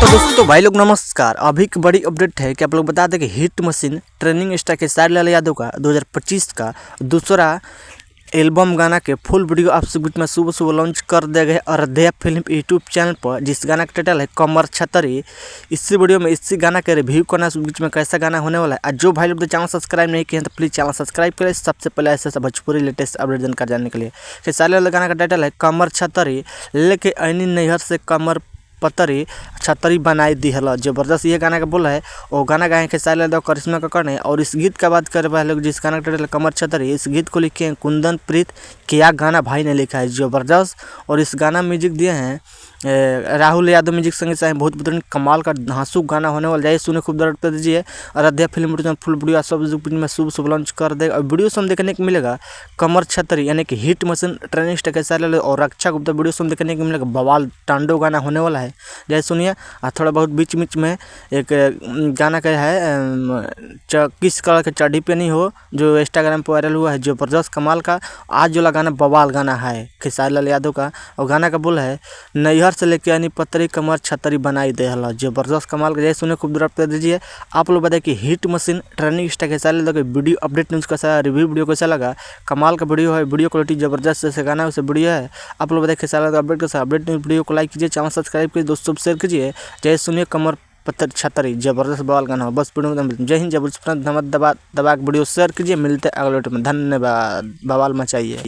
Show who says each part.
Speaker 1: तो दोस्तों भाई लोग नमस्कार। अभी की बड़ी अपडेट है कि आप लोग बता दें कि हिट मशीन ट्रेंडिंग स्टार के साहिल लाल यादव का 2025 का दूसरा एल्बम गाना के फुल वीडियो आप सब बीच में सुबह सुबह लॉन्च कर दिया गया है अयोध्या फिल्म यूट्यूब चैनल पर, जिस गाना का टाइटल है कमर छतरी। इसी वीडियो में इसी गाना के रिव्यू करना बीच में कैसा गाना होने वाला है। जो भाई लोग चैनल सब्सक्राइब नहीं किए हैं तो प्लीज़ चैनल सब्सक्राइब करें सबसे पहले ऐसे भोजपुरी लेटेस्ट अपडेट जानकर जानने के लिए। साहिल लाल गाना का टाइटल है कमर छतरी, लेके ऐनी नैहर से कमर पतरी छतरी बनाई दी है। जबरदस्त ये गाना का बोला है और गाना गाए हैं साहिल यादव करिश्मा कक्कड़ ने। और इस गीत का बात करें भाई लोग, जिस गाना का टाइटल कमर छतरी, इस गीत को लिखे हैं कुंदन प्रीत। क्या गाना भाई ने लिखा है, जबरदस्त। और इस गाना म्यूजिक दिए हैं राहुल यादव म्यूजिक संगीत से। बहुत बेहतरीन कमाल का धांसू गाना होने वाला। जाइए सुने खूब दर्द कर दीजिए। अयोध्या फिल्म फुल वीडियो सब में सुबह लॉन्च कर देगा और वीडियो से हम देखने को मिलेगा कमर छतरी यानी कि हिट मशीन ट्रेनिंग स्टार के साथ और रक्षा गुप्ता वीडियो से हम देखने को मिलेगा बवाल तांडव गाना होने वाला है। जैसे सुनिए थोड़ा बहुत बीच बीच में एक गाना का है किस कलर के चड्डी पे नहीं हो, जो इंस्टाग्राम पर वायरल हुआ है, जबरदस्त कमाल का। आज जो गाना बवाल गाना है खेसारी लाल यादव का। और गाना का बोला है नैहर से लेके यानी पतरी कमर छतरी बनाई दे हला, जबरदस्त कमाल का। जैसे सुने खूब ड्रॉप कर दीजिए। आप लोग बताइए कि hit machine trending star Khesari Lal Yadav video update news कैसा रिव्यू वीडियो कैसा लगा। कमाल का वीडियो है, वीडियो क्वालिटी जबरदस्त जैसे गाना वैसे वीडियो है। आप लोग बताइए खेसारी लाल अपडेट कैसा अपडेट न्यूज़ वीडियो को लाइक कीजिए, चैनल सब्सक्राइब कीजिए, दोस्तों शेयर कीजिए। जय सुनिए कमर पत्थर छतरी, जबरदस्त बवाल गाना हो। बस वीडियो में जय हिंद, जबरदस्त दबा वीडियो शेयर कीजिए। मिलते अगले वीडियो में, धन्यवाद। बवाल मचाइए।